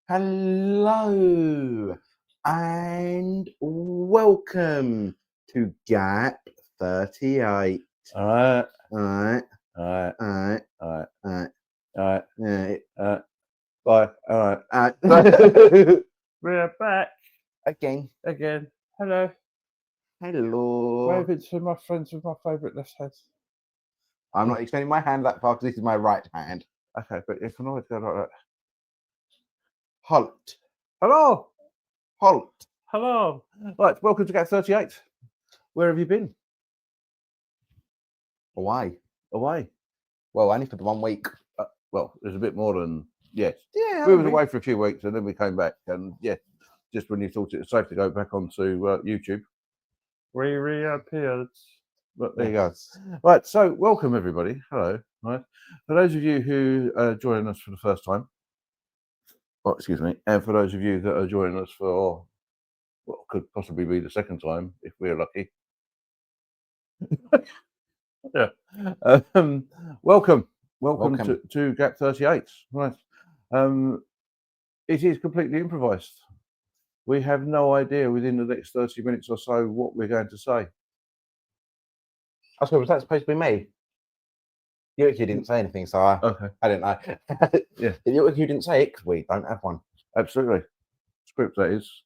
Hello and welcome to Gap38. Alright. Alright. Alright. Alright. Alright. Alright. Alright. Alright. Bye. Alright. Alright. We're back Again. Hello. Hello. Waving to my friends with my favourite left hand. I'm not extending my hand that far because this is my right hand. Okay, but you can always go like that. Halt. Hello. Halt. Hello. Right, welcome to Gap38. Where have you been? Away. Away. Well, only for the 1 week. Well, there's a bit more than, yes. Yeah. We was away for a few weeks and then we came back and, yeah, just when you thought it was safe to go back onto YouTube. We reappeared. But there you go. Right, so welcome everybody. Hello. Right. For those of you who are joining us for the first time, excuse me, and for those of you that are joining us for what could possibly be the second time, if we're lucky. Yeah. Welcome to Gap38. Right. It is completely improvised. We have no idea within the next 30 minutes or so what we're going to say. So was that supposed to be me? You didn't say anything, so I didn't know. Yeah. You didn't say it because we don't have one. Absolutely. Script, that is.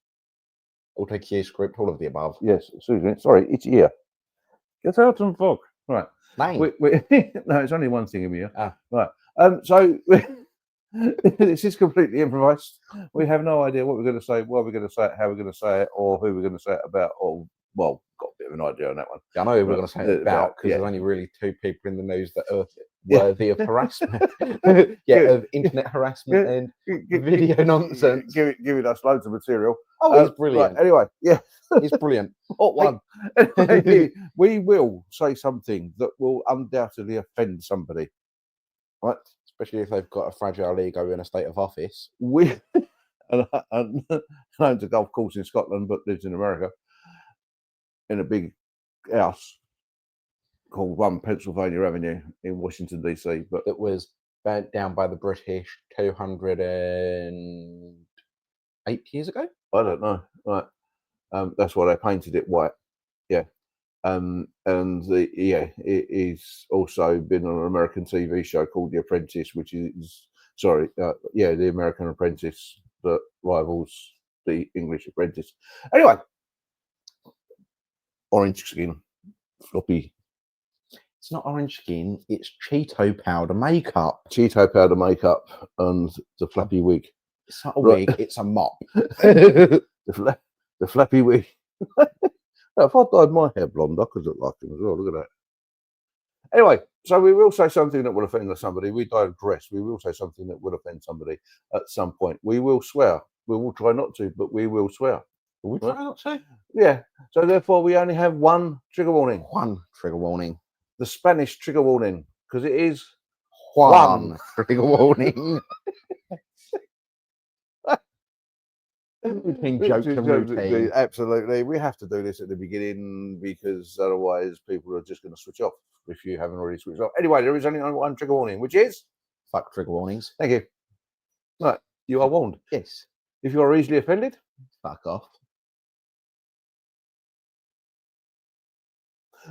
Auto cue script, all of the above. Yes, excuse me. Sorry, it's here. Get out and fog. Right. Name. No, it's only one thing in here. Ah. Right. So this is completely improvised. We have no idea what we're going to say, what we're going to say it, how we're going to say it, or who we're going to say it about, or, well, got a bit of an idea on that one. I know who we're going to say it about, because there's only really two people in the news that are worthy of harassment. Of internet harassment and video nonsense. Giving us loads of material. Oh, he's brilliant. Right, anyway, yeah. He's brilliant. Hot one. We will say something that will undoubtedly offend somebody. Right? Especially if they've got a fragile ego in a state of office. We owns a golf course in Scotland but lives in America in a big house called 1 Pennsylvania Avenue in Washington DC, but it was burnt down by the British 208 years ago. I don't know. Right. That's why they painted it white. Yeah. And it is also been on an American TV show called The Apprentice, which is the American Apprentice that rivals the English Apprentice. Anyway, orange skin, floppy. It's not orange skin, it's Cheeto powder makeup. Cheeto powder makeup and the flappy wig. It's not a wig, it's a mop. The flappy wig. If I dyed my hair blonde, I could look like him as well. Look at that. Anyway, so we will say something that will offend somebody. We digress. We will say something that will offend somebody at some point. We will swear. We will try not to, but we will swear. Will we try not to? Yeah. So therefore, we only have one trigger warning. One trigger warning. The Spanish trigger warning, because it is one trigger warning. Routine jokes and routine. Absolutely. We have to do this at the beginning because otherwise people are just going to switch off if you haven't already switched off. Anyway, there is only one trigger warning, which is fuck trigger warnings. Thank you. Right, you are warned. Yes. If you are easily offended, fuck off.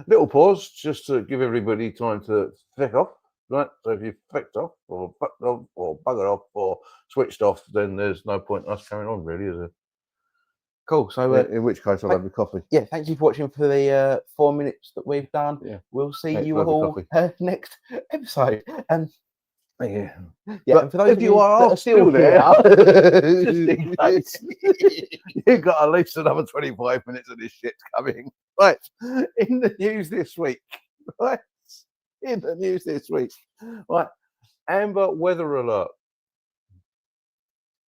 Little pause just to give everybody time to feck off. Right, so if you fecked off or fucked off or buggered off or switched off, then there's no point in us carrying on, really, is there? Cool. So, in which case, I'll have your coffee. Yeah, thank you for watching for the 4 minutes that we've done. Yeah. We'll see you all next episode. Yeah. But for those if you are still there, you've got at least another 25 minutes of this shit coming. Right, in the news this week. Right. In the news this week, right? Amber weather alert.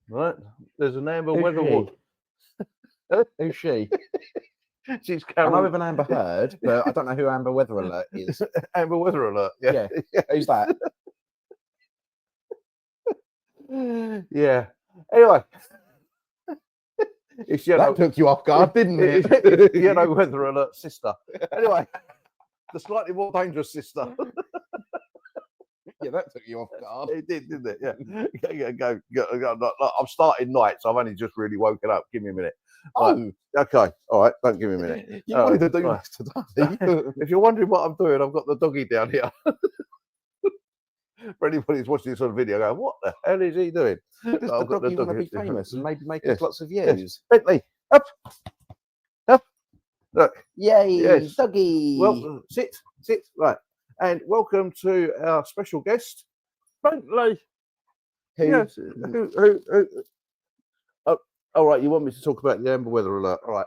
Right, there's an Amber weather alert. Who's she? She's Carol. I know of an Amber Heard, but I don't know who Amber Weather Alert is. Amber weather alert. Yeah. Who's that? Yeah. Anyway, it's that took you off guard, didn't it? Weather alert sister. Anyway. The slightly more dangerous sister. that took you off guard. It did, didn't it? Yeah. Go. I'm starting night, so I've only just really woken up. Give me a minute. Oh, right. Okay. All right. Don't give me a minute. You wanted to do this today. If you're wondering what I'm doing, I've got the doggy down here. For anybody who's watching this on video, go, what the hell is he doing? Does the doggy want to be famous and maybe make us lots of views? Yes. Bentley, up. Look. Yay, Yes. doggy. Well, sit. Right. And welcome to our special guest, Bentley. Who? Yes. Oh, all right. You want me to talk about the amber weather alert? All right.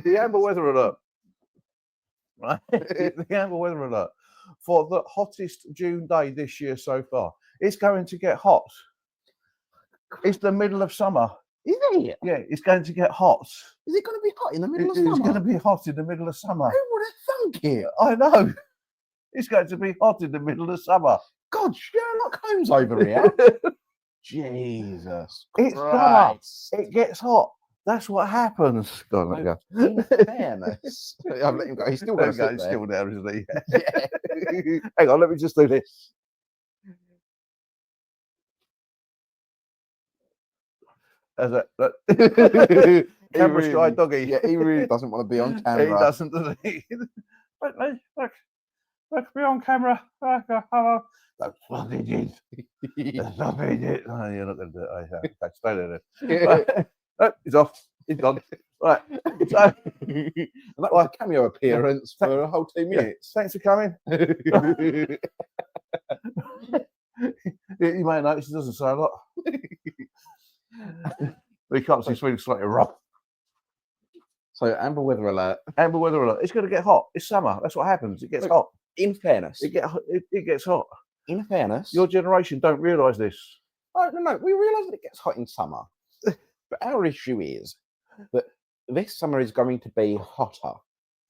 The amber weather alert. Right. The amber weather alert for the hottest June day this year so far. It's going to get hot. It's the middle of summer. Is it? Yeah, it's going to get hot. Is it going to be hot in the middle of summer? It's going to be hot in the middle of summer. Who would have thunk it? I know. It's going to be hot in the middle of summer. God, Sherlock Holmes over here. Jesus It's Christ. summer. It gets hot. That's what happens. Go on, let go. In fairness, I've let him go. He's still got to sit He's there. still there, isn't he? Yeah. Hang on, let me just do this. As that camera shy doggy. Yeah, he really doesn't want to be on camera. He doesn't, does he? Look, be on camera. That's what he did. That's what he did. Oh, you're not going to do it. Okay, stay there then. Right. Oh, he's off. He's gone. Right. So, and that was a cameo appearance for a whole 2 minutes. Thanks for coming. You may notice he doesn't say a lot. He comes, he's feeling slightly rough. So, amber weather alert. Amber weather alert. It's going to get hot. It's summer. That's what happens. It gets hot. In fairness. It gets hot. In fairness. Your generation don't realise this. Oh, no. We realise that it gets hot in summer. But our issue is that this summer is going to be hotter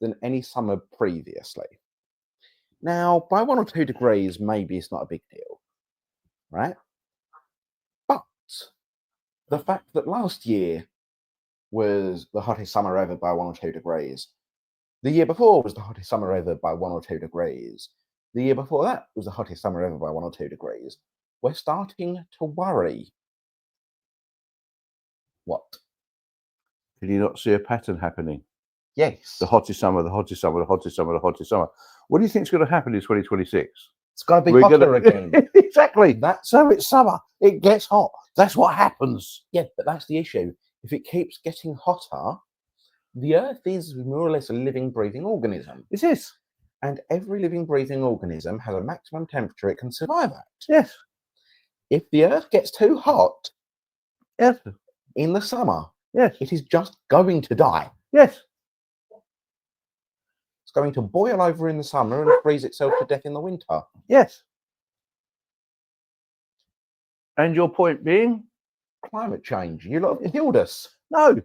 than any summer previously. Now, by 1 or 2 degrees, maybe it's not a big deal, right? But the fact that last year was the hottest summer ever by 1 or 2 degrees, the year before was the hottest summer ever by 1 or 2 degrees, the year before that was the hottest summer ever by 1 or 2 degrees, we're starting to worry. What? Can you not see a pattern happening? Yes. The hottest summer, the hottest summer, the hottest summer, the hottest summer. What do you think is going to happen in 2026? It's going to be hotter again. Exactly. So it's summer. It gets hot. That's what happens. Yeah, but that's the issue. If it keeps getting hotter, the Earth is more or less a living, breathing organism. It is. And every living, breathing organism has a maximum temperature it can survive at. Yes. If the Earth gets too hot Yes. in the summer, yes, it is just going to die. Yes. It's going to boil over in the summer and freeze itself to death in the winter. Yes. And your point being? Climate change. You lot have killed us. No.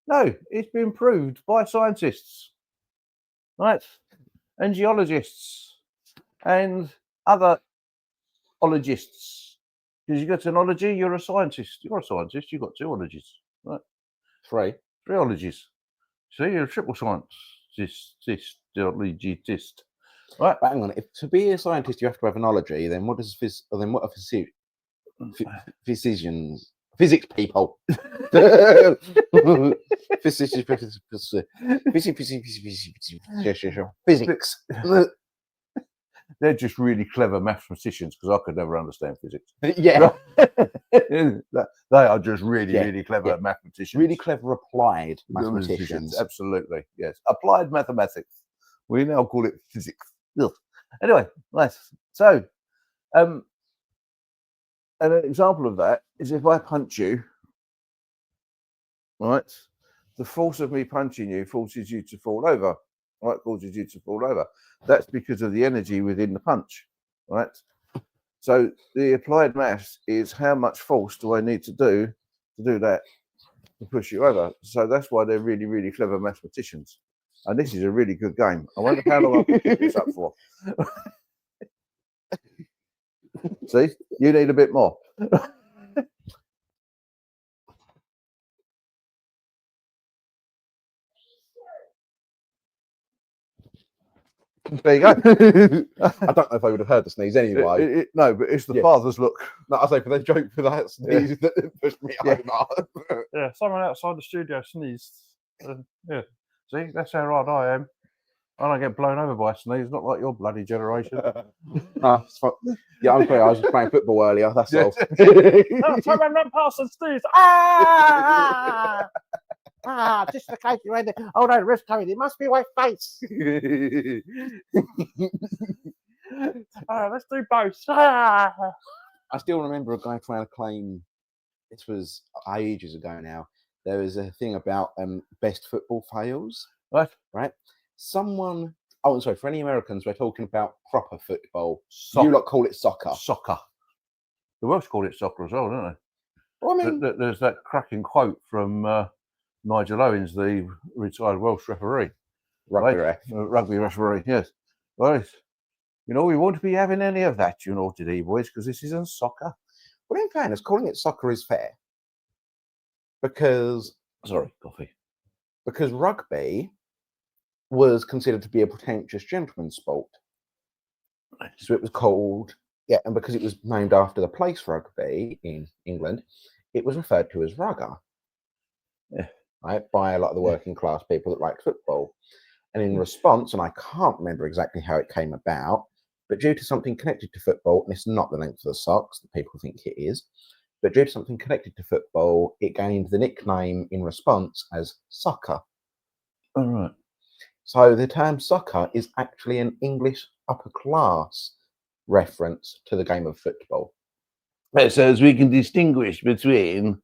No, it's been proved by scientists, right? And geologists and other ologists. Because you got an ology, you're a scientist. You're a scientist, you've got 2 ologies, right? 3 ologies. So you're a triple scientist, right? But hang on, if to be a scientist you have to have an ology, then what does what are physicians, physics people? Physics. They're just really clever mathematicians because I could never understand physics. Yeah. They are just really clever mathematicians. Really clever applied mathematicians. Absolutely, yes. Applied mathematics. We now call it physics. Ugh. Anyway, nice. So, an example of that is if I punch you, right? The force of me punching you forces you to fall over, right? Causes you to fall over. That's because of the energy within the punch, right? So the applied maths is how much force do I need to do that to push you over. So that's why they're really clever mathematicians. And this is a really good game. I wonder how long I can keep this up for. See, you need a bit more. There you go. I don't know if I would have heard the sneeze anyway. No, but it's the Yeah. father's look. No, I say for the joke for that sneeze that pushed me Yeah. over. Yeah, someone outside the studio sneezed. Yeah, see, that's how right I am. I don't get blown over by a sneeze, not like your bloody generation. No, it's fine. Yeah, I'm sorry. I was just playing football earlier. That's all. Someone run past and sneeze. Just in case you had oh no, the rift's coming. It must be my face. Let's do both. I still remember a guy trying to claim, this was ages ago now, there was a thing about best football fails. What? Right? Someone, oh, I'm sorry, for any Americans, we're talking about proper football. Soccer. You lot call it soccer. Soccer. The Welsh call it soccer as well, don't they? Well, I mean, There's that cracking quote from Nigel Owens, the retired Welsh referee. rugby Right? ref. Rugby referee, yes. Right. You know, we won't be having any of that, you know, today, boys, because this isn't soccer. Well, in fairness, calling it soccer is fair. Because Sorry, coffee. because rugby was considered to be a pretentious gentleman's sport. So it was called, yeah, and because it was named after the place rugby in England, it was referred to as rugger. Yeah. Right, by a lot of the working class people that liked football. And in response, and I can't remember exactly how it came about, but due to something connected to football, and it's not the length of the socks that people think it is, but due to something connected to football, it gained the nickname in response as soccer. All right. So the term soccer is actually an English upper class reference to the game of football. So as we can distinguish between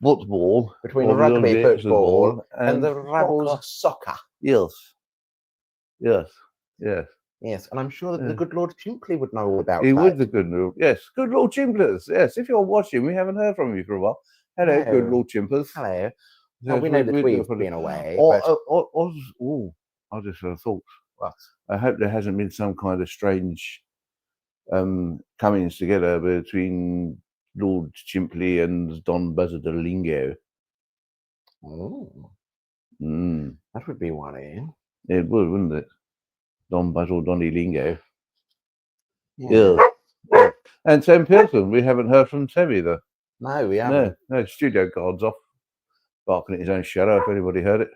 football, Between or the rugby the football and and the rebels soccer. Yes. Yes. Yes. Yes, and I'm sure that Yeah. the good Lord Chinkley would know all about He that. would, the good Lord. Yes. Good Lord Chimplers. Yes. If you're watching, we haven't heard from you for a while. Hello, good Hello. Lord Chimpers. Hello. Yes, we know that we're we've gonna put been it- away. Or, but I just had a thought. what? I hope there hasn't been some kind of strange comings together between Lord Chimpley and Don Buzzard-Lingo. Oh, Mm. that would be one in. It would, wouldn't it? Don Buzzard, Donny Lingo. Yeah. Yeah. And Sam Pearson, we haven't heard from Sam either. No, we haven't. No, studio guard's off, barking at his own shadow. If anybody heard it.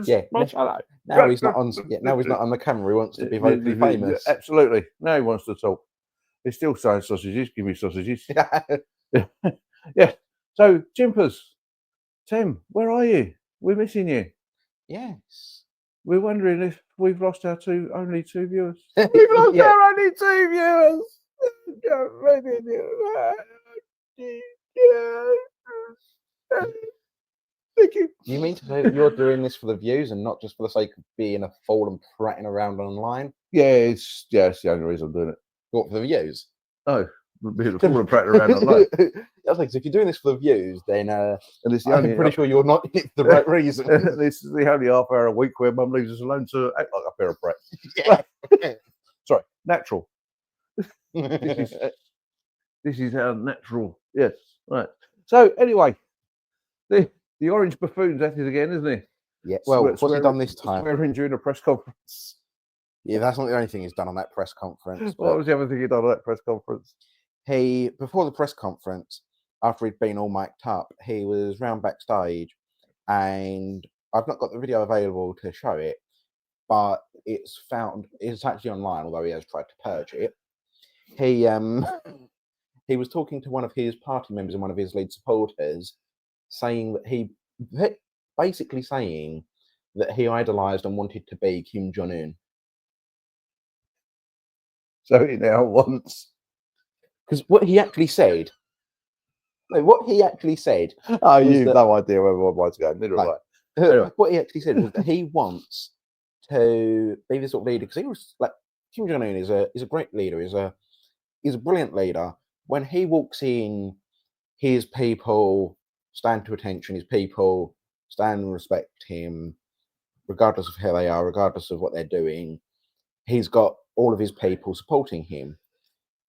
Yeah. my shadow. Now he's not on. Yeah, now he's not on the camera. He wants to be vocally famous. Absolutely. Now he wants to talk. He's still saying sausages. Give me sausages. Yeah. So, Jimpers, Tim, where are you? We're missing you. Yes. We're wondering if we've lost our only two viewers. We've lost yeah. our only two viewers. Thank you. You mean to say that you're doing this for the views and not just for the sake of being a fool and prattling around online? Yeah, it's the only reason I'm doing it. What, for the views? Oh, being a fool and prattling around online. I was like, if you're doing this for the views, then And it's the I'm only pretty sure you're not in it for the right reason. this is the only half hour a week where Mum leaves us alone to act like a pair of brats. Yeah. Sorry, natural. This is our natural. Yes, right. So anyway, the orange buffoon's at it again, isn't he? Yeah. Well, what's he done this time? Swearing during a press conference. Yeah, that's not the only thing he's done on that press conference. What but was the other thing he done on that press conference? he, before the press conference, after he'd been all mic'd up, he was round backstage, and I've not got the video available to show it, but it's actually online, although he has tried to purge it. He was talking to one of his party members and one of his lead supporters, saying that basically saying that he idolized and wanted to be Kim Jong-un. So he now wants. Because what he actually said, Oh, you've that- no idea where my mind's going. Neither have I. Anyway. what he actually said was that he wants to be this sort of leader, because he was like, Kim Jong-un is a great leader, he's a brilliant leader. When he walks in, his people stand to attention, his people stand and respect him, regardless of who they are, regardless of what they're doing. He's got all of his people supporting him.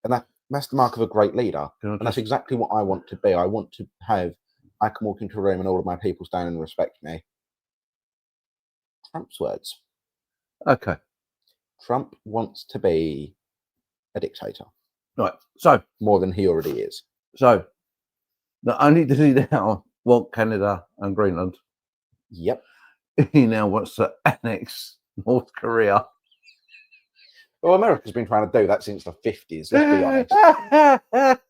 And that's the mark of a great leader. And that's exactly what I want to be. I want to have, I can walk into a room and all of my people stand and respect me. Trump's words. Okay. Trump wants to be a dictator Right. So more than he already is. not only does he now want Canada and Greenland, Yep. he now wants to annex North Korea. Well, America's been trying to do that since the 50s, let's be honest.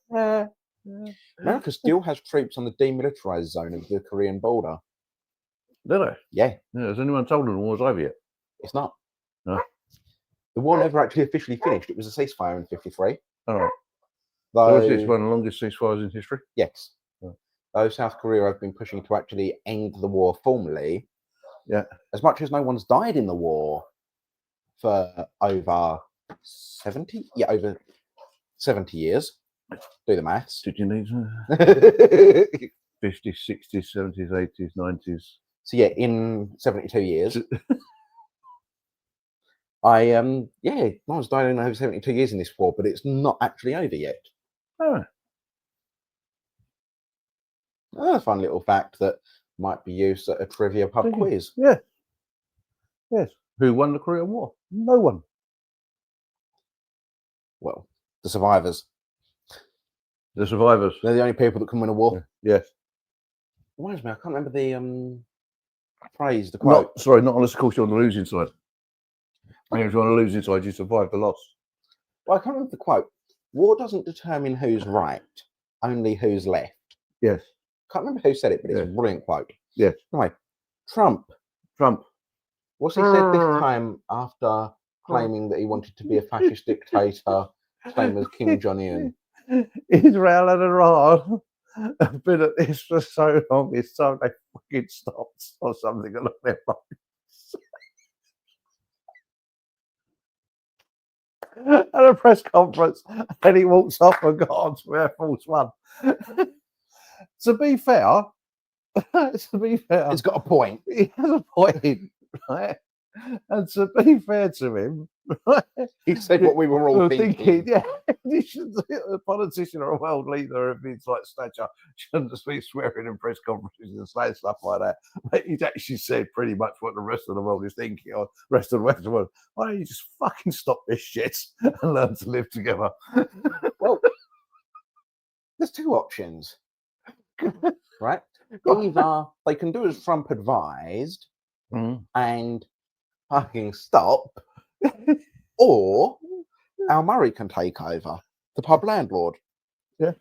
America still has troops on the demilitarized zone of the Korean border. Do they? Yeah, Has anyone told them the war's over yet? it's not. No. The war never actually officially finished. It was a ceasefire in 53. All right. Though, Was this one of the longest ceasefires in history? yes. Oh. Though South Korea have been pushing to actually end the war formally. Yeah. As much as no one's died in the war for over 70? Yeah, over 70 years. Do the maths. Did you need So 50s, 60s, 70s, 80s, 90s? yeah, in 72 years. No one's died in over 72 years in this war, but it's not actually over yet. Oh, A fun little fact that might be used at a trivia pub quiz. yeah. Yes. Who won the Korean War? No one. Well, the survivors. The survivors. They're the only people that can win a war. Yes. Reminds me, I can't remember the phrase, the quote. Not unless of course you're on the losing side. And if you're on the losing side, you survive the loss. Well, I can't remember the quote. War doesn't determine who's right, only who's left. Yes. Can't remember who said it, but it's a brilliant quote. Yes. Anyway, Trump. What's he said this time after claiming that he wanted to be a fascist dictator, same as Kim Jong-un? Israel and Iran have been at this for so long, it's so they fucking stopped or something along their lines. At a press conference, and he walks off and got on to Air Force One. To be fair, It's got a point. he has a point, right? And to be fair to him, right, He said what we were all thinking. yeah, you should, a politician or a world leader of his like stature shouldn't just be swearing in press conferences and saying stuff like that. But he's actually said pretty much what the rest of the world is thinking, or the rest of the Western world. Why don't you just fucking stop this shit and learn to live together? Well, there's two options, right? Either they can do as Trump advised and fucking stop, or Al Murray can take over, the pub landlord. Yeah.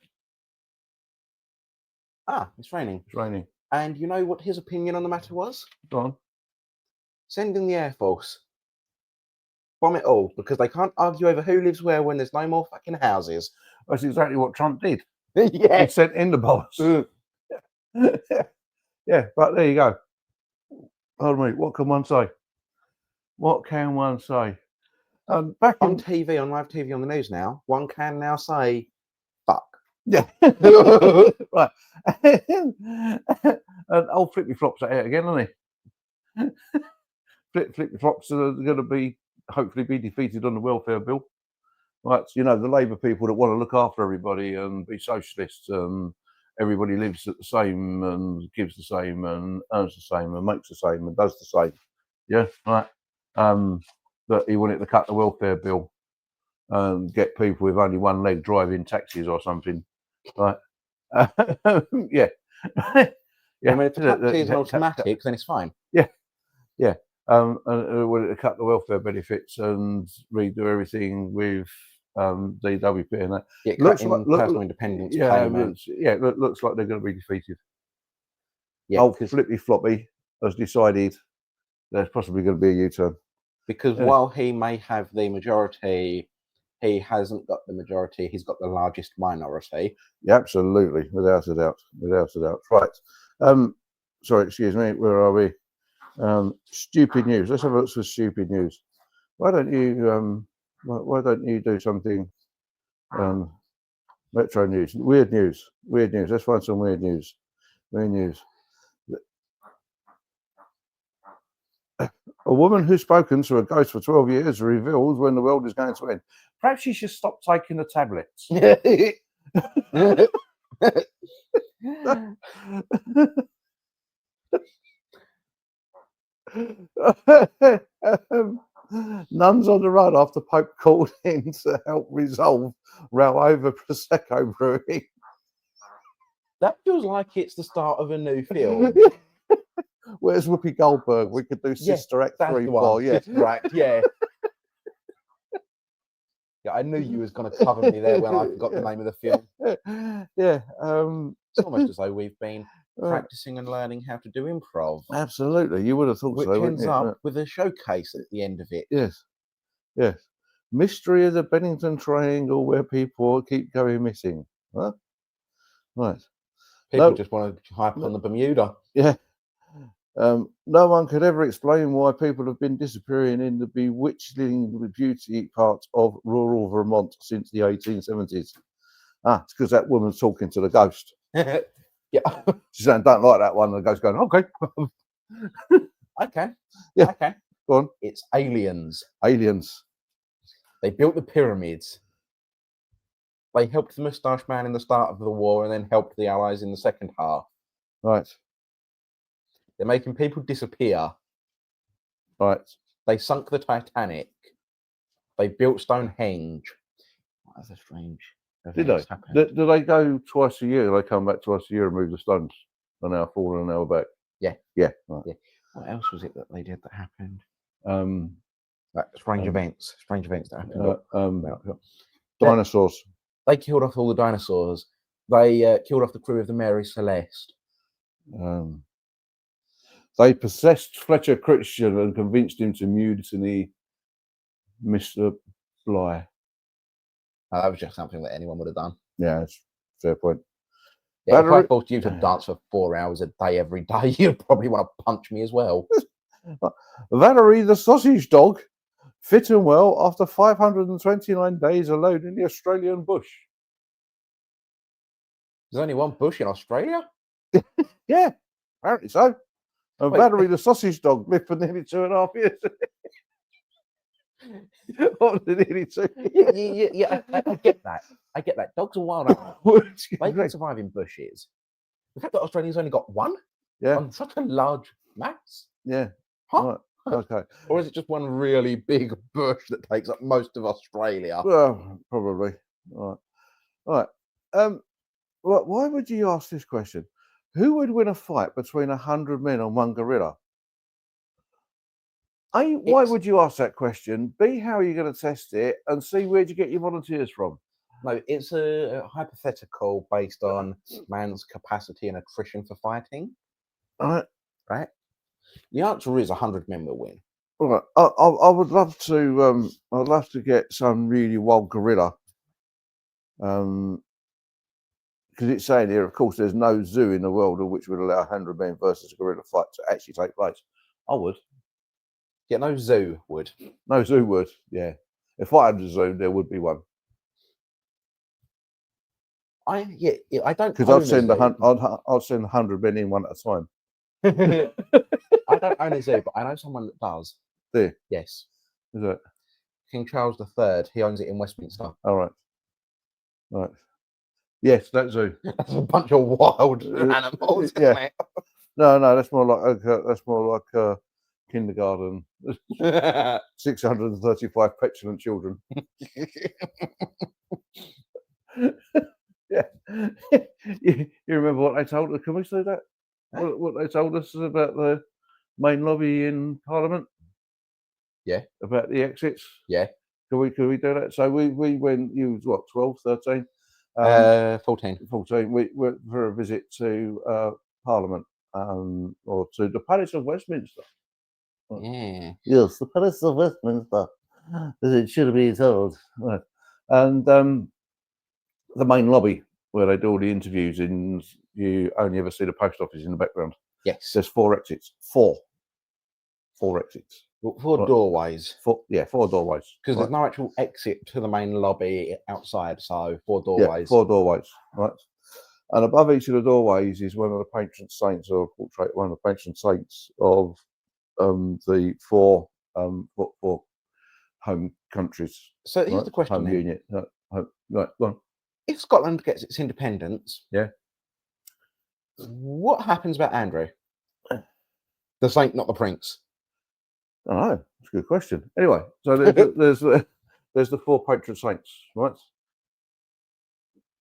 It's raining. It's raining. And you know what his opinion on the matter was? Go on. Send in the Air Force. Bomb it all, because they can't argue over who lives where when there's no more fucking houses. That's exactly what Trump did. Yeah. He sent in the bombs. Yeah, but there you go. Pardon me, what can one say? What can one say? Back On in TV, on live TV on the news now, one can now say, fuck. Yeah. Right. And old Flippy Flops are out again, aren't he? Flippy Flops are going to hopefully be defeated on the welfare bill. Right, you know, the Labour people that want to look after everybody and be socialists, everybody lives at the same and gives the same and earns the same and makes the same and does the same. Yeah, right. That he wanted to cut the welfare bill and get people with only one leg driving taxis or something. Right. Yeah. I mean, if the taxi is an automatic, then it's fine. Yeah. Yeah. And wanted to cut the welfare benefits and redo everything with DWP and that. Yeah, personal independence payment. It looks like they're going to be defeated. Yeah, old Flippy Floppy has decided there's possibly going to be a U-turn. Because while he may have the majority, he hasn't got the majority. He's got the largest minority. Yeah, absolutely, without a doubt, without a doubt. Right. Sorry, excuse me. Where are we? Stupid news. Let's have a look for stupid news. Why don't you do something? Metro news. Weird news. Weird news. Let's find some weird news. Weird news. A woman who's spoken to a ghost for 12 years reveals when the world is going to end. Perhaps she should stop taking the tablets. Nuns on the run after Pope called in to help resolve row over Prosecco brewing. That feels like it's the start of a new film. Where's Whoopi Goldberg? We could do Yeah, Sister Act That's 3, the 4, one. yeah. Sister Act, yeah. Yeah, I knew you was going to cover me there when I forgot the name of the film. Yeah. It's almost as though we've been uh, practicing and learning how to do improv, absolutely. You would have thought which so, wouldn't ends you? up with a showcase at the end of it. Yes. Yes. Mystery of the Bennington Triangle where people keep going missing. Huh? Right. People No. just want to hype No. on the Bermuda. Yeah. No one could ever explain why people have been disappearing in the bewitching beauty parts of rural Vermont since the 1870s. It's because that woman's talking to the ghost. Yeah. She's saying, don't like that one. And the ghost going, okay. Okay. Yeah. Okay. Go on. It's aliens. Aliens. They built the pyramids. They helped the Moustache Man in the start of the war and then helped the Allies in the second half. Right. They're making people disappear. Right. They sunk the Titanic. They built Stonehenge. That's a strange. Did they? events happened. Do they go twice a year? They come back twice a year and move the stones an hour forward and an hour back. Yeah. Yeah. Right. Yeah. What else was it that they did that happened? Um, Like strange events that happened. dinosaurs. They killed off all the dinosaurs. They killed off the crew of the Mary Celeste. They possessed Fletcher Christian and convinced him to mutiny Mr. Bligh. Oh, that was just something that anyone would have done. Yeah, that's a fair point. Yeah, if I Battery- forced you to dance for 4 hours a day every day, you'd probably want to punch me as well. Valerie the sausage dog, fit and well after 529 days alone in the Australian bush. There's only one bush in Australia? Yeah, apparently so. And Wait. Valerie the sausage dog lived for nearly 2.5 years. What, nearly 2 years? Yeah, I get that. I get that. Dogs are wild animals. Excuse They me. can survive in bushes. The fact that Australia's only got one Yeah, on such a large mass? yeah. Huh? Right. Okay. Or is it just one really big bush that takes up most of Australia? Well, probably. Right. Right. Why would you ask this question? Who would win a fight between 100 men and one gorilla? A, why It's- would you ask that question? B, how are you going to test it? And C, where'd you get your volunteers from? No, it's a hypothetical based on man's capacity and attrition for fighting, All right. right? The answer is 100 men will win. All right. I would love to. I'd love to get some really wild gorilla. Because it's saying here, of course, there's no zoo in the world in which would allow 100 men versus a gorilla fight to actually take place. I would. Yeah, no zoo would. No zoo would. Yeah. If I had a zoo, there would be one. I don't Because own I'd send a zoo. I'd send 100 men in one at a time. I don't own a zoo, but I know someone that does. Do you? Yes. Is it? King Charles III, he owns it in Westminster. All right. Right. Yes, that zoo. That's a bunch of wild animals. yeah. Isn't No, that's more like kindergarten. it? 635 petulant children. Yeah. You remember what they told us? Can we say that? What they told us about the main lobby in Parliament? Yeah. About the exits? Yeah. Could we do that? So we went, you was what, 12, 13? 14. 14. We went for a visit to Parliament, or to the Palace of Westminster. Yeah. Yes, the Palace of Westminster, as it should be told. Right. And the main lobby where they do all the interviews, and you only ever see the post office in the background. Yes. There's 4 exits. 4 exits. Four Right. doorways. 4 doorways. Because Right. there's no actual exit to the main lobby outside, so 4 Yeah, doorways. 4 doorways. Right. And above each of the doorways is one of the patron saints, or a portrait, one of the patron saints of the 4 home countries. So here's the question Home then. union. Right, go on. If Scotland gets its independence, Yeah. what happens about Andrew? The saint, not the prince. I don't know. It's a good question. Anyway, so there's the four patron saints, right?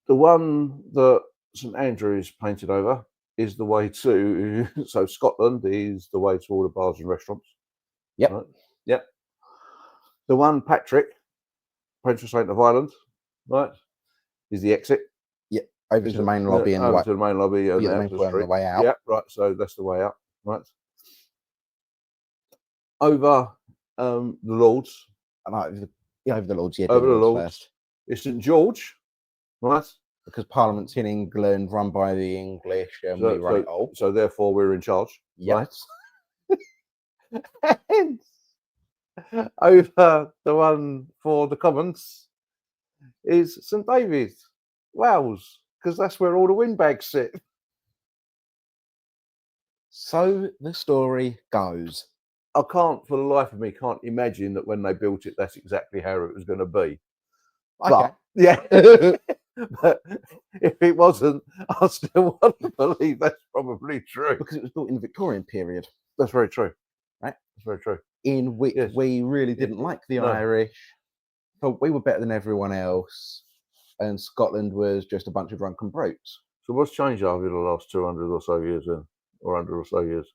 The one that St Andrew is painted over is the way to. So Scotland is the way to all the bars and restaurants. Yep. Right? Yep. The one Patrick, patron saint of Ireland, right, is the exit. Over to the main lobby and over to the main lobby and the out main the square on street. the way out. Yeah, right. So that's the way out, right? Over the Lords. Over the Lords, yeah. Over the Lords Lords. first. It's St George, right? Because Parliament's in England, run by the English, and we run it all. So therefore, we're in charge. Yep. Right? And over the one for the Commons is St David, Wales, because that's where all the windbags sit. So the story goes. I can't, for the life of me, can't imagine that when they built it, that's exactly how it was going to be. Okay. But, yeah. But if it wasn't, I still want to believe that's probably true. Because it was built in the Victorian period. That's very true. Right? That's very true. In which Yes. we really didn't like the No. Irish. Thought we were better than everyone else. And Scotland was just a bunch of drunken brutes. So what's changed over the last 200 or so years then? Or 100 or so years?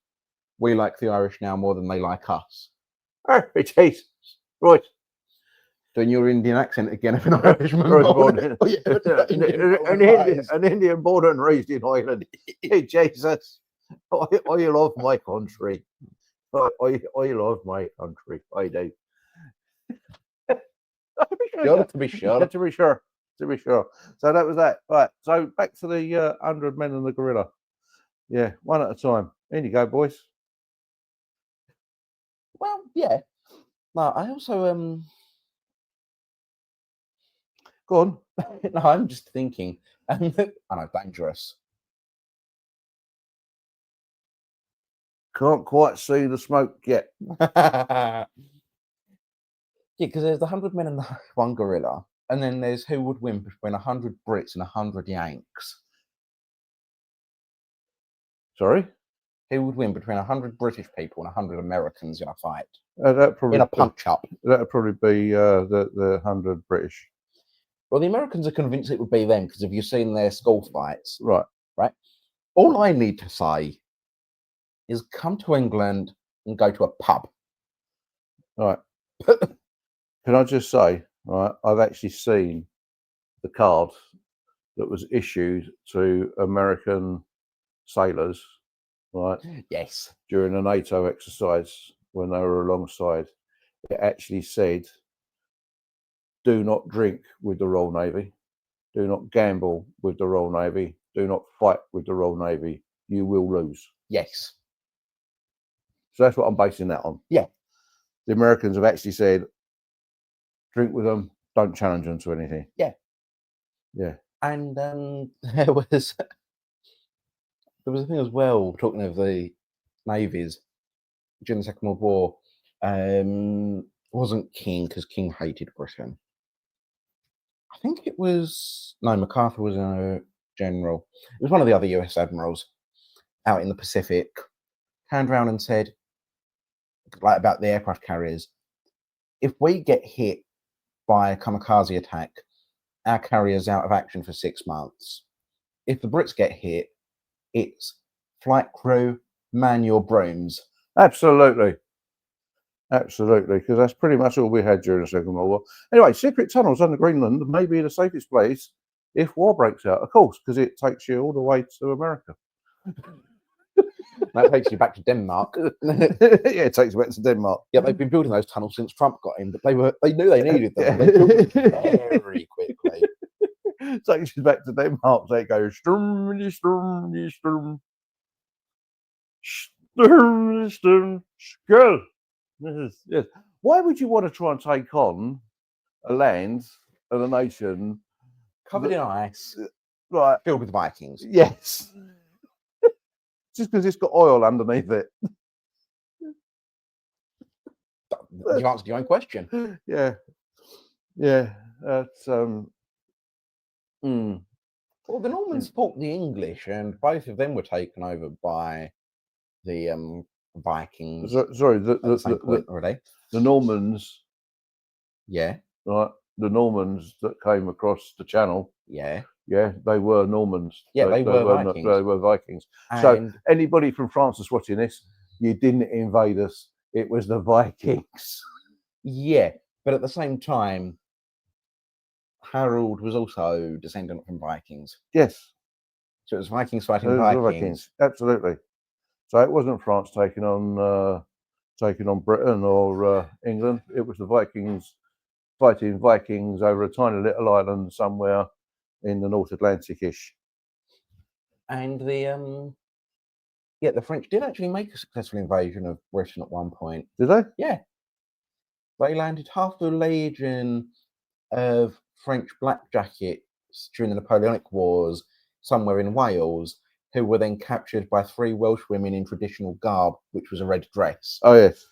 We like the Irish now more than they like us. Oh, it is. Right. Doing your Indian accent again of an Irishman. Right, Oh, yeah. An Indian born and raised in Ireland. Hey, Jesus. I love my country. I love my country. I do. To be sure. To be sure. To be sure. So that was that. Right. So back to the 100 men and the gorilla. Yeah, one at a time. In you go, boys. Well, yeah. No, I also Go on. no, I'm just thinking. I know, dangerous. Can't quite see the smoke yet. Yeah, because there's the 100 men and the one gorilla, and then there's who would win between 100 Brits and 100 Yanks. Sorry? Who would win between 100 British people and 100 Americans in a fight? That'd probably In a punch-up. That'd probably be the 100 British. Well, the Americans are convinced it would be them because have you seen their school fights? Right. Right. All I need to say is come to England and go to a pub. Right. Can I just say, right, I've actually seen the card that was issued to American sailors, right, Yes. during a NATO exercise when they were alongside. It actually said, do not drink with the Royal Navy, do not gamble with the Royal Navy, do not fight with the Royal Navy, you will lose. Yes. So that's what I'm basing that on. Yeah. The Americans have actually said, drink with them, don't challenge them to anything. Yeah. Yeah. And there was a thing as well, talking of the navies during the Second World War. Wasn't King, because King hated Britain. I think it was MacArthur was a general. It was one of the other US admirals out in the Pacific. Turned around and said, like about the aircraft carriers, if we get hit by a kamikaze attack, our carrier's out of action for 6 months. If the Brits get hit, it's flight crew, man your brooms. Absolutely. Absolutely, because that's pretty much all we had during the Second World War. Anyway, secret tunnels under Greenland may be the safest place if war breaks out, of course, because it takes you all the way to America. That takes you back to Denmark. Yeah, it takes you back to Denmark. Yeah, they've been building those tunnels since Trump got in, but they knew they needed them. They built them very quickly. Takes you back to Denmark. So it goes sturm, sturm, sturm, sturm, sturm, skull. Yes. Why would you want to try and take on a land and a nation Covered in ice, right? filled with Vikings. Yes. Just because it's got oil underneath it. You've answered your own question. Yeah. Yeah. That's Well, the Normans fought the English, and both of them were taken over by the Vikings Sorry, at the same point already. the Normans, Yeah, right? The Normans that came across the Channel, yeah. yeah, they were Normans. Yeah, they were Vikings. They were Vikings. So And anybody from France that's watching this, you didn't invade us. It was the Vikings. yeah, but at the same time, Harold was also descendant from Vikings. Yes, So it was Vikings fighting it was the Vikings. Absolutely. So it wasn't France taking on Britain or England. It was the Vikings fighting Vikings over a tiny little island somewhere in the North Atlantic-ish. And the French did actually make a successful invasion of Britain at one point. Did they? Yeah. They landed half the legion of French blackjackets during the Napoleonic Wars somewhere in Wales, who were then captured by 3 Welsh women in traditional garb, which was a red dress. Oh yes.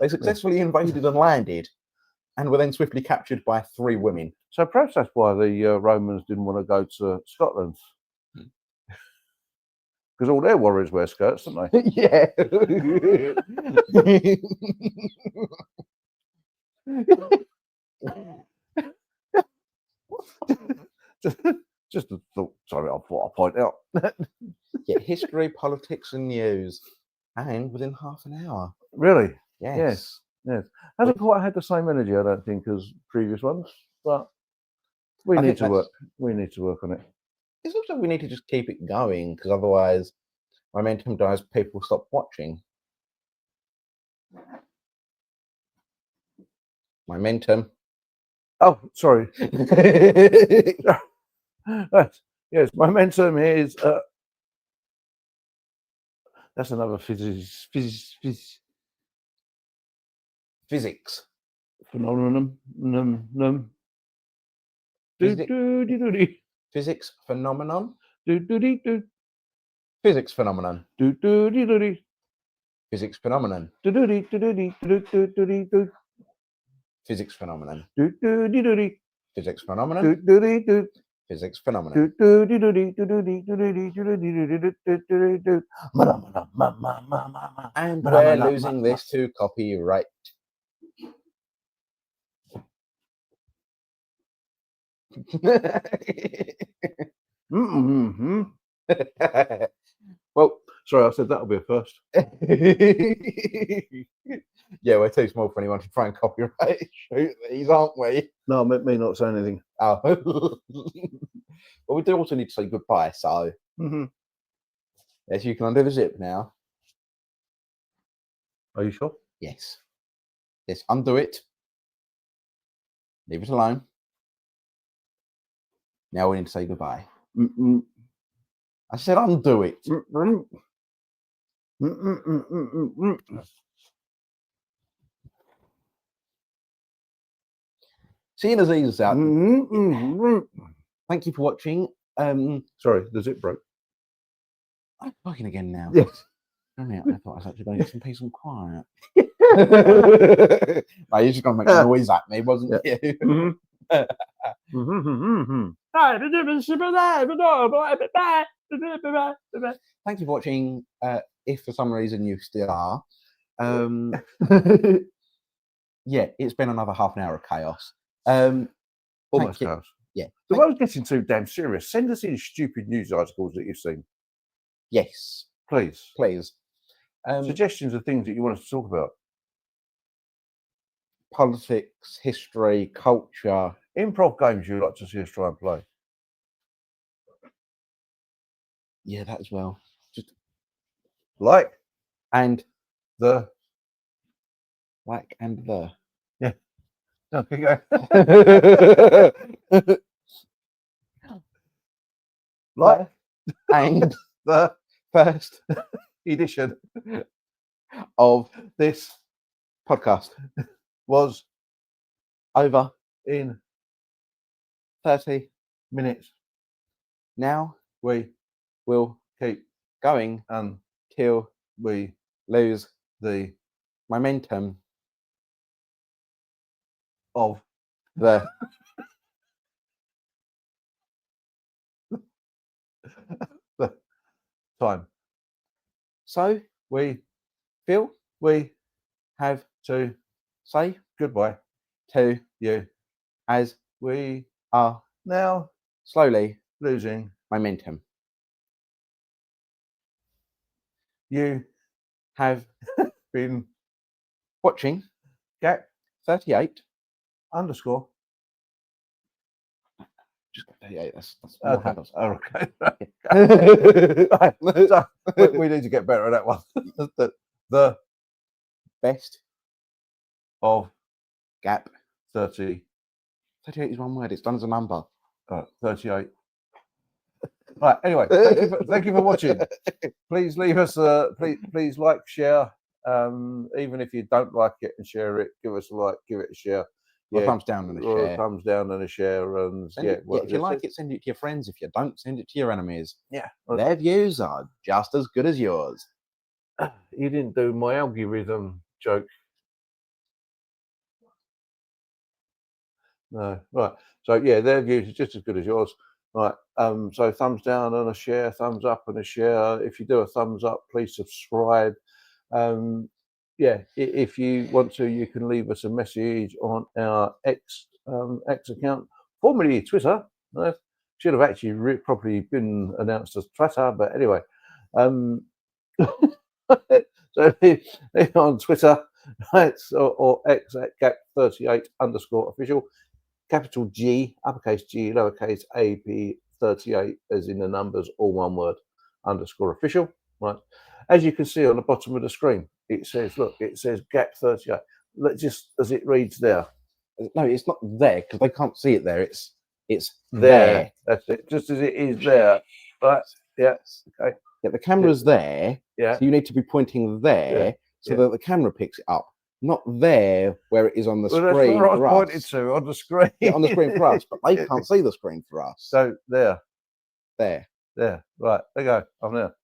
They successfully invaded and landed, and were then swiftly captured by 3 women. So perhaps that's why the Romans didn't want to go to Scotland. Because all their warriors wear skirts, don't they? Yeah. Just a thought. Sorry, I thought I'd point out. Yeah, history, politics, and news, and within half an hour. Really? Yes. Yes. Hasn't quite had the same energy, I don't think, as previous ones, but we I need think to work. We need to work on it. It's also we need to just keep it going, because otherwise momentum dies, people stop watching. Momentum. Oh, sorry. Yes, momentum is. That's another physics Physics. phenomenon. Physics phenomenon. Physics phenomenon. Physics phenomenon. Physics phenomenon. Physics phenomenon. Physics phenomenon. And we're losing this to copyright. Well, sorry, I said that'll be a first. Yeah, we're too small for anyone to try and copyright shoot these, aren't we? No, I meant me not saying anything. Oh. Well, we do also need to say goodbye, so yes, you can undo the zip now. Are you sure? Yes. Yes, undo it. Leave it alone. Now we need to say goodbye. I said undo it. Seeing as these out. Thank you for watching. Sorry, the zip broke. I'm talking again now. Yes. I thought I was actually going to get some peace and quiet. No, you're just going to make a noise at me, wasn't you? Thank you for watching. If for some reason you still are, yeah, it's been another half an hour of chaos. Almost chaos. Yeah. The world's getting too damn serious. Send us in stupid news articles that you've seen. Yes. Please. Please. Suggestions of things that you want us to talk about. Politics, history, culture. Improv games you'd like to see us try and play. Yeah, that as well. Just like and the. Yeah. Okay, go. Like and the first edition of this podcast was over in 30 minutes. Now we will keep going until we lose the momentum of the time. So we Phil, we have to say goodbye to you. as We are now slowly losing. momentum. You Have been watching Gap 38. underscore. Just 38. That's more Okay. happens. Okay. The So, we need to get better at that one. the best of Gap 30, 38 is one word. It's done as a number. 38. Right. Anyway, thank you for watching. Please leave us. Please like, share. Even if you don't like it and share it, give us a like, give it a share. Or a thumbs down and a or share. a thumbs down and a share. And Send it, if you like it, send it to your friends. If you don't, send it to your enemies. Yeah. Their views are just as good as yours. You didn't do my algorithm joke. No. Right. So yeah, their views are just as good as yours. Right. So thumbs down and a share, thumbs up and a share. If you do a thumbs up, please subscribe. Yeah, if you want to, you can leave us a message on our X account, formerly Twitter. Should have actually probably been announced as Twitter, but anyway. So on Twitter, right, or X at Gap38 underscore official, capital G, uppercase G, lowercase a, p, 38, as in the numbers, all one word, underscore official. Right. As you can see on the bottom of the screen, it says, look, it says Gap38. Let's just as it reads there. No, it's not there because they can't see it there. It's There. That's it. Just as it is there. Right. Yeah. Okay. Yeah, the camera's there. Yeah. So you need to be pointing there so that the camera picks it up, not there where it is on the Well, that's screen where I was for pointed us. to on the screen. Yeah, on the screen for us, but they can't see the screen for us. So there. There. Right. There you go. I'm there.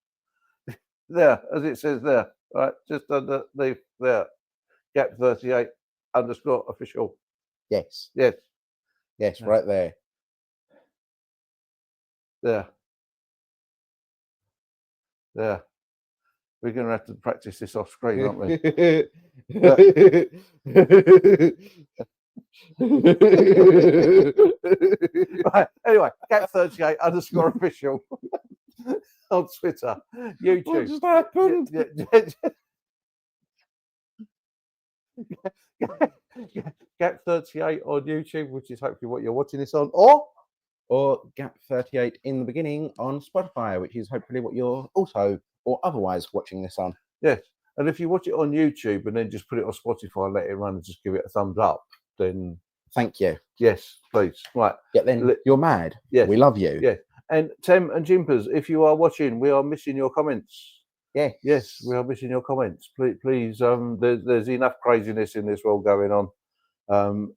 There, as it says there. Right. Just underneath there. Gap38 underscore official. Yes. Yes. Yes, right there. There. There. We're going to have to practice this off screen, aren't we? Right. Anyway, Gap38 underscore official on Twitter, YouTube. What just happened? Gap38 on YouTube, which is hopefully what you're watching this on, or Gap38 in the beginning on Spotify, which is hopefully what you're also or otherwise watching this on. Yes. And if you watch it on YouTube and then just put it on Spotify, let it run and just give it a thumbs up, then thank you. Yes, please. Right. Yeah, then you're mad. Yes. We love you. Yeah. And Tem and Jimpers, if you are watching, we are missing your comments. Yeah. Yes, we are missing your comments. Please, there's enough craziness in this world going on.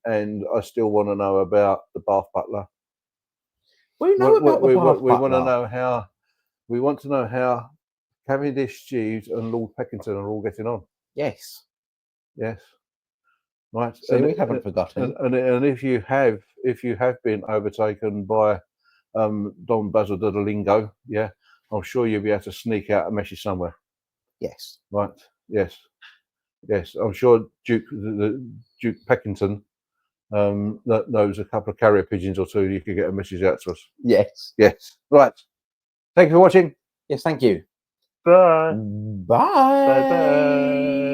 And I still want to know about the Bath Butler. We know about the Bath we want to Butler. know how. We want to know how Cavendish, Jeeves, and Lord Peckington are all getting on. Yes. Yes. Right. So we haven't forgotten. And if you have been overtaken by Don Basil de Lingo, yeah, I'm sure you'll be able to sneak out a message somewhere. Yes. Right. Yes. Yes. I'm sure Duke Peckington that knows a couple of carrier pigeons or two. You could get a message out to us. Yes. Yes. Right. Thank you for watching. Yes. Thank you. Bye. Bye. Bye. Bye.